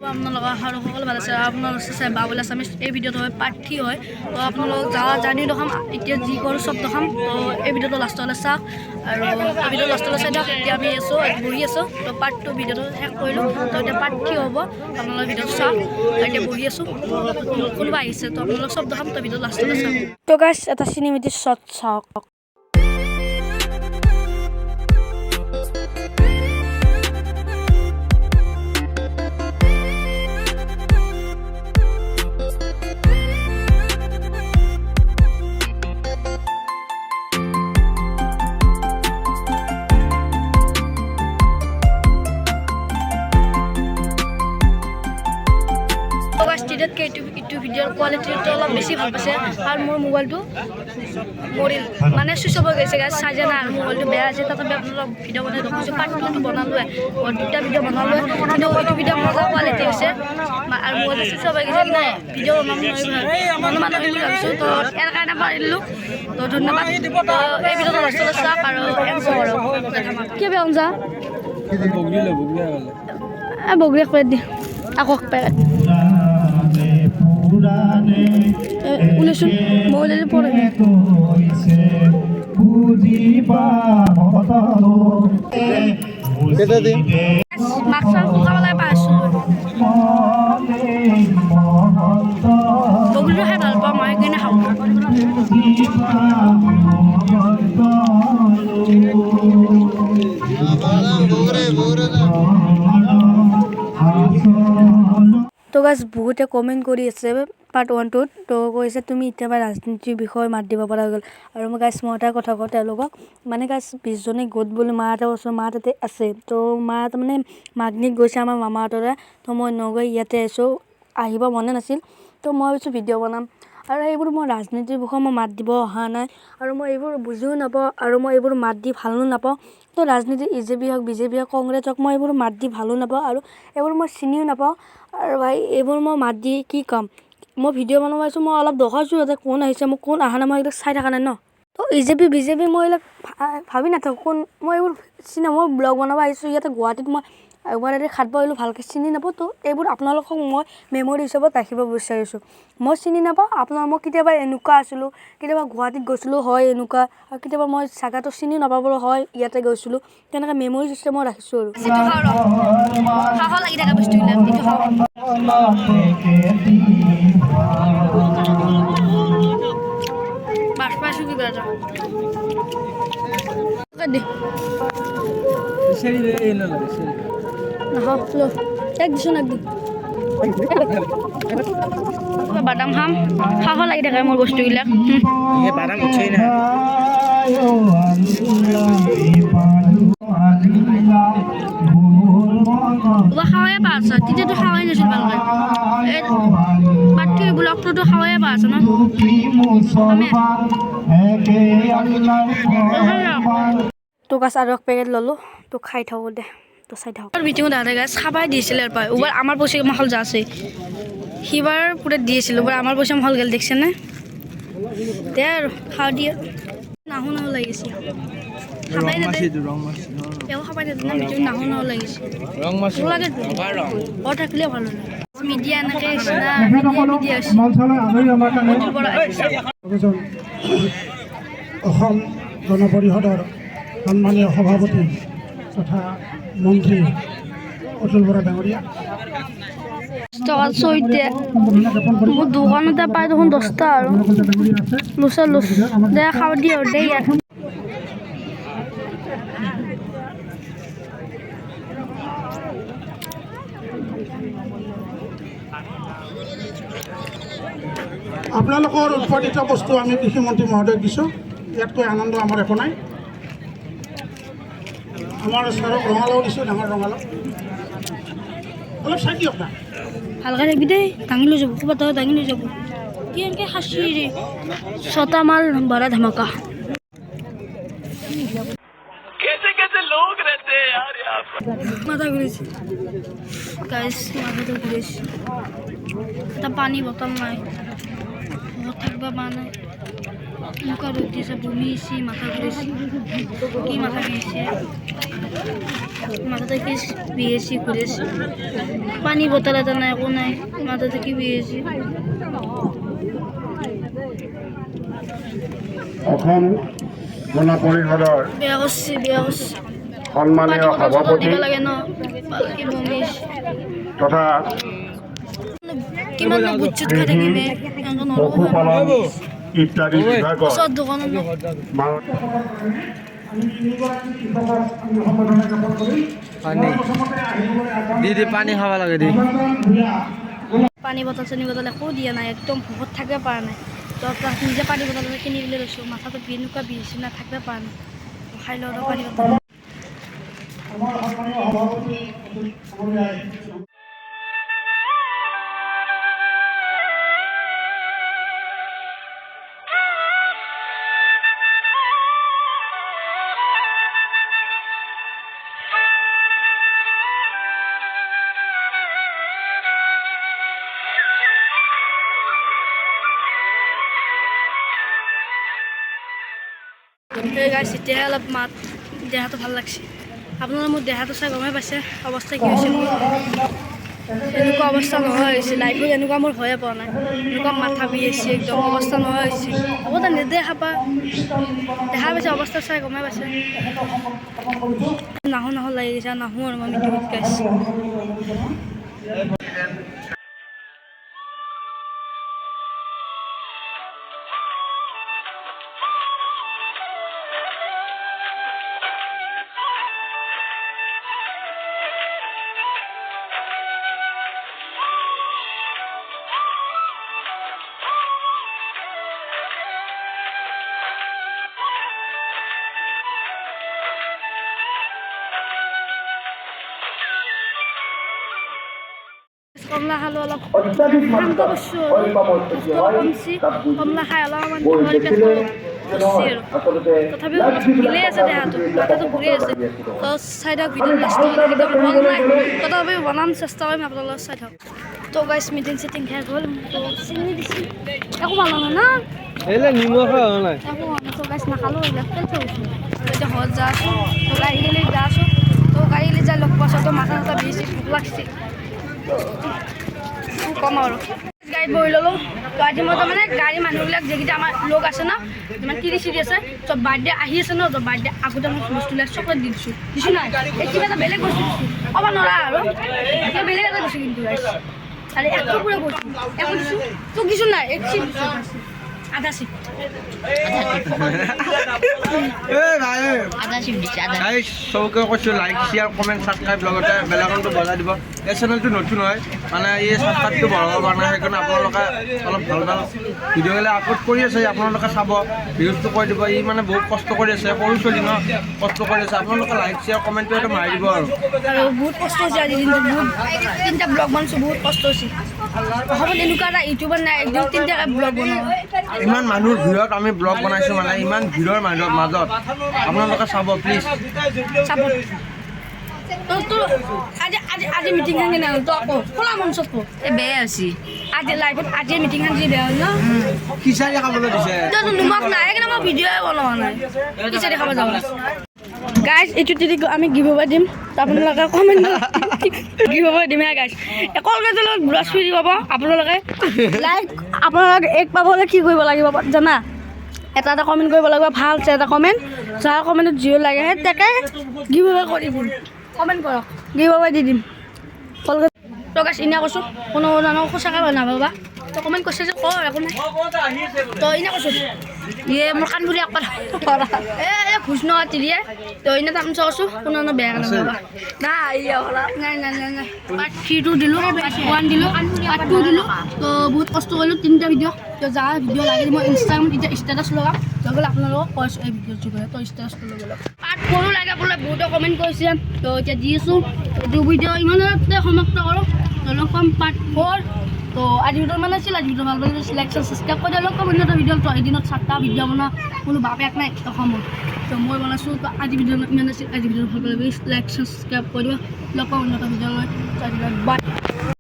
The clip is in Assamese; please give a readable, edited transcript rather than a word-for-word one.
আপোনালোকৰ সকলো ভাল আছে আপোনালোক চাই বাবুল আছামিজ এই ভিডিঅ'টো হয় পাৰ্ট 3 হয় তো আপোনালোক জানি দেখাম এতিয়া যি কৰোঁ চব দেখাম তো এই ভিডিঅ'টো লাষ্টলৈ চাওক আৰু এই ভিডিঅ' লাষ্টলৈ চাই দিয়ক এতিয়া আমি বহি আছোঁ তো পাৰ্ট 2 ভিডিঅ'টো শেষ কৰিলোঁ তো এতিয়া পাৰ্ট 3 হ'ব আপোনালোকে ভিডিঅ'টো চাওক এতিয়া বহি আছোঁ কোনোবা আহিছে তো আপোনালোক চব দেখাম তো ভিডিঅ' লাষ্টলৈ চাওক তো গাইছ এটা চিনেমেটিক শ্বট চাওক ইটো ভিডিঅ'ৰ কোৱালিটিটো অলপ বেছি ভাল পাইছে আৰু মোৰ মোবাইলটো মৰিল মানে চুইচ অফ হৈ গৈছে গাইছ চাৰ্জাৰ নাই আৰু মোবাইলটো বেয়া আছে তাতে অলপ ভিডিঅ' বনাই দেখাইছোঁ পাৰ্ট 2টো বনালোৱে দুটা ভিডিঅ' বনালোৱে কিন্তু এইটো ভিডিঅ' মজা কোৱালিটি হৈছে আৰু মোবাইলটো চুইচ অফ হৈ গৈছে নাই ভিডিঅ' বনাম অলপমান বুলি ভাবিছোঁ তো ইয়াৰ কাৰণে পাৰিলোঁ তো ধন্যবাদ তো এই ভিডিঅ'টো লাষ্টলৈ চাওক আৰু এনজয় কৰক কি বেয়া অঞ্জা বগৰীয়া খুৱাই দি আকৌ পেকেট উলিয়াচোন মহিলাদেৰ পৰে মাছ শুকাবলৈ পাইছোঁ বগৰীটো খাই ভাল পাওঁ মই সেইকাৰণে খাওঁ তো গাইছ বহুতে কমেণ্ট কৰি আছে পাৰ্ট 1টোত তো কৈছে তুমি এতিয়া ৰাজনীতিৰ বিষয়ে মাত দিব পৰা গ'ল আৰু মই গাইছ মই এটা কথা কওঁ তেওঁলোকক মানে গাইছ 20জনী গোট বুলি মা এটা ওচৰ মা তাতে আছে তো মা তাৰমানে মাকনিক গৈছে আমাৰ মামাহঁতৰে তো মই নগৈ ইয়াতে আছোঁ আহিব মনে নাছিল তো মই ভাবিছোঁ ভিডিঅ' বনাম আৰু এইবোৰ মই ৰাজনীতিৰ বিষয়ে মই মাত দিব অহা নাই আৰু মই এইবোৰ বুজিও নাপাওঁ আৰু মই এইবোৰ মাত দি ভালো নাপাওঁ তো ৰাজনীতি EJP হওক BJP হওক কংগ্ৰেছ হওক মই এইবোৰ মাত দি ভালো নাপাওঁ আৰু এইবোৰ মই চিনিও নাপাওঁ আৰু ভাই এইবোৰ মই মাত দি কি ক'ম মই ভিডিঅ' বনাব আহিছোঁ মই অলপ দেখাইছোঁ যাতে কোন আহিছে মই কোন অহা নাই মই এইবিলাক চাই থকা নাই ন তো EJP BJP মই এইবিলাক ভাবি নাথাকোঁ কোন মই এইবোৰ চিনি মই ব্লগ বনাব আহিছোঁ ইয়াতে গুৱাহাটীত মই একবাৰ খাট পাইলোঁ ভালকৈ চিনি নাপাওঁ তো এইবোৰ আপোনালোকক মই মেমৰি হিচাপত ৰাখিব বিচাৰিছোঁ মই চিনি নাপাওঁ আপোনাৰ মই কেতিয়াবা এনেকুৱা আছিলোঁ কেতিয়াবা গুৱাহাটীত গৈছিলোঁ হয় এনেকুৱা আৰু কেতিয়াবা মই জাগাটো চিনি নাপাবলৈ হয় ইয়াতে গৈছিলোঁ তেনেকৈ মেমৰি চিষ্টেমত ৰাখিছোঁ আৰু লাগি থকা বস্তুবিলাক বাছ পাইছোঁ কিবা এটা বাদাম খাম খাব লাগি থাকে মোৰ বস্তুবিলাক বাদাম উঠেই নাই খাওয়াই পা আছা তেতিয়াতো খাওয়াই নাছিল ভালকৈ এই বাকী ব্লগটোতো খাওয়াই পা আছে ন তো গাছ আৰু এক পেকেট ল'লোঁ তো খাই থাকোঁ দে তো চাই থাকোঁ মিটিঙত দাদা গাছ খাবাই দিছিলে আৰু পাই ওবাৰ আমাৰ পইচা মাহল যা আছে সিবাৰ পুৰা দিয়েছিলোঁ ওবাৰ আমাৰ পইচা মাহল গেল দেখছে নে দে আৰু খাওঁ দিয়ে নাহো নাহো লাগিছে খাবাই নাতে এও খাবাই নাতে না মিটিঙত নাহো নাহো লাগিছে লাগে বৰ থাকিলে ভাল লাগে মিডিয়া এনেকৈ মিডিয়া অসম গণ পৰিষদৰ সন্মানীয় সভাপতি তথা মন্ত্ৰী অতুল বৰা ডাঙৰীয়া মোৰ দোকানতে পাই দেখোন 10টা আৰু লুচা লুচ দে খাব দিয়ে দে ইয়াত আপোনালোকৰ উৎপাদিত বস্তু আমি কৃষিমন্ত্ৰী মহোদয়ক দিছোঁ ইয়াতকৈ আনন্দ আমাৰ একো নাই আমাৰ ওচৰত ৰঙালাও দিছোঁ ডাঙৰ ৰঙালাও অলপ চাই দিয়ক না ভালকৈ থাকিবি দেই দাঙি লৈ যাব ক'ৰবাত দাঙি লৈ যাব কি এনেকৈ সাঁচি ৰে 6টা মাল বৰা ধামাকা মাথা ঘুরেছে গাইস মাথাটা ঘুরেছে তা পানি বোতল নাই থাকবা মানে মুখা রোদ দিয়েছে বমি এসে মাথা ঘুরেছে কি মাথা গিয়েছে মাথাতে কি বিএসসি করেছি, পানি বোতল এটা নাই, একো নাই, মাথাতে কি বিএসসি। অসম গণ পৰিষদৰ বেয়া করছি, সন্মানীয় সভাপতি দিব লাগে ন, পালকি বমিস তথা কিমান বুচ্চুত খাই থাকিবে পশুপালন ইত্যাদি বিভাগৰ ওচৰত দোকানত ন। মা- পানী দি পানী খাব লাগে দি পানী বটল চানী বটল একো দিয়া নাই, একদম ভোকত থাকিব পৰা নাই। তো তাত নিজে পানী বটল কিনি পেলাই লৈছোঁ, মাথাটো এনেকুৱা বিষ না থাকিব পৰা নাই। খাই লওঁ পানী বটল। আমাৰ সন্মানীয় সভাপতি মহোদয় গাইছ এতিয়াহে অলপ মাত দেহাটো ভাল লাগছে। আপোনালোকে মোৰ দেহাটো চাই গমেই পাইছে অৱস্থা কি হৈছে মোৰ। এনেকুৱা অৱস্থা নোহোৱা হৈছে, লাইফত এনেকুৱা মোৰ হৈয়ে পোৱা নাই। এনেকুৱা মাথা বিষ হৈছে, একদম অৱস্থা নোহোৱা হৈছে। হ'ব তাৰ নেদেখা দেখা পাইছে, অৱস্থা চাই গমেই পাইছে। নাহো লাগি গৈছে, নাহো আৰু মই মিটিঙত গাইছোঁ। কমলা খালোঁ, অলপ শান্ত কৰিছোঁ আৰু কমছি। কমলা খাই অলপমান পেট কমছি আৰু তথাপিও মিলে আছে দেহাটো, মাথাটো ঘূৰি আছে। তো চাই থাকক ভিডিঅ' লাষ্টত, একদম ভাল নাই তথাপিও বনাম চেষ্টা কৰিম, আপোনালোকে চাই থাকক। তো গাইছ মিটিং চিটিং শেষ হ'ল, তো চিনি দিছোঁ, একো ভাল নহয় না, এইলে নিমখ হোৱা নাই একো হোৱা নাই। তো গাইছ নাখালোঁ, এইবিলাক তেল থৈ গৈছোঁ। এতিয়া ঘৰত যা আছোঁ, তো গাড়ী গেলি যা আছোঁ। তো গাড়ী গেলি যাই লগ পাইছোঁ, তো মাথা চাথা বিষ ভোক লাগছে। কম আৰু গাড়ীত বহি ল'লোঁ। গাড়ী মতে মানে গাড়ী মানুহবিলাক যিকেইটা আমাৰ লোক আছে ন, যিমান তিৰি চিৰি আছে, চব বাৰ্থডে আহি আছে ন, চব বাৰ্থডে আগতে মই বস্তুবিলাক চকলেট দি দিছোঁ নাই, এই কিবা এটা বেলেগ বস্তু দিছোঁ, ক'ব নোৱাৰা আৰু কিবা বেলেগ এটা দিছোঁ। কিন্তু আৰু একো পুৰা কৈছোঁ, একো দিছোঁ তোক দিছোঁ নাই, এক চিট দিছোঁ, আধা চিট চবকে কৈছোঁ লাইক শ্বেয়াৰ কমেণ্ট ছাবস্ক্ৰাইব লগতে বেলাকনটো বজাই দিব। এই চেনেলটো নতুন হয় মানে এই ছাবস্ক্ৰাইবটো বঢ়াব পৰা নাই, সেইকাৰণে আপোনালোকে অলপ ভাল ভাল ভিডিঅ'বিলাক আপলোড কৰি আছে, আপোনালোকে চাব, ভিউজটো কৰি দিব। ই মানে বহুত কষ্ট কৰি আছে, সৰু ছোৱালী ন, কষ্ট কৰি আছে। আপোনালোকে লাইক শ্বেয়াৰ কমেণ্টটো এটা মাৰি দিব আৰু বহুত কষ্ট হৈছে আজিৰ দিনটো, বহুত 3টা ব্লগ বনাইছোঁ, বহুত কষ্ট হৈছে। অসমত এনেকুৱা এটা ইউটিউবাৰ নাই একদিন 3টাকৈ ব্লগ বনাওঁ। ইমান মানুহৰ ভিৰত আমি ব্লগ বনাইছোঁ, মানে ইমান ভিৰৰ মাজত আপোনালোকে চাব প্লিজ। চাব আজি মিটিংখন কেনে হ'ল, তই আকৌ খোলা মঞ্চত কওঁ বেয়া হৈছে। আজি লাইভত আজি মিটিংখন যি বেয়া হ'ল ন, খিচাৰি খাবলৈ দিছে, তইতো নিমখ নাই, সেইকাৰণে মই ভিডিঅ'ই বনোৱা নাই, খিচাৰি খাব যাব। গাইজ এইটো যদি আমি গিভ এৱে দিম, আপোনালোকে কমেণ্ট গিভ এৱে দিম গাইজ। কলগেটৰ লগত ব্ৰাছ ফ্ৰী পাব আপোনালোকে। লাইক আপোনালোকে এক পাবলৈ কি কৰিব লাগিব জানা, এটা কমেণ্ট কৰিব লাগিব, ভাল এটা কমেণ্ট, যাৰ কমেণ্টত জিৰ' লাগে সেই তাকে গিভ এৱে কৰি দিম। কমেণ্ট কৰক, গিভ এৱে দি দিম। কলগেট তো গাইজ এনে কৈছোঁ, কোনো সঁচাকৈ নাভাবা, তো কমেণ্ট কৰিছে যে কৰ একো নাই। তো এনে কৈছোঁ মোৰ কাণ বুলি একবাৰ ঘোষ নহয় তিৰিয়ে, তো এনে তামোল কৈছোঁ, কোনো বেয়া নাভাবা। নাই পাৰ্ট 3 দিলোঁ, পাৰ্ট 1 দিলোঁ, পাৰ্ট 2 দিলোঁ। তো বহুত কষ্ট কৰিলোঁ 3টা ভিডিঅ'। তো যাৰ ভিডিঅ' লাগে মই ইনষ্টাগ্ৰামত এতিয়া ষ্টেটাছ লগাম, লগালে আপোনালোকক কৈছোঁ এই ভিডিঅ'টো গ'লে তো ষ্টেটাছ লগাব। পাৰ্ট 4 লাগে বোলে, বহুতে কমেণ্ট কৰিছে, তো এতিয়া দি আছোঁ। এইটো ভিডিঅ' ইমানতে সমাপ্ত কৰোঁ, তো লগ পাম পাৰ্ট 4। তো আজি ভিডিঅ' মানে আছিল, আজি ভিডিঅ' ভাল পালে লাইক ছাবস্ক্ৰাইব কৰি দিয়ক। অন্য ভিডিঅ' তো এদিনত 7টা ভিডিঅ' বনোৱা কোনো বাপেক নাই অসমত, তো মই বনাইছোঁ। তো আজি ভিডিঅ' ইমান আছিল, আজি ভিডিঅ' ভাল পালে লাইক ছাবস্ক্ৰাইব কৰি দিব। লগ পাম অন্য ভিডিঅ' লৈ, বাই।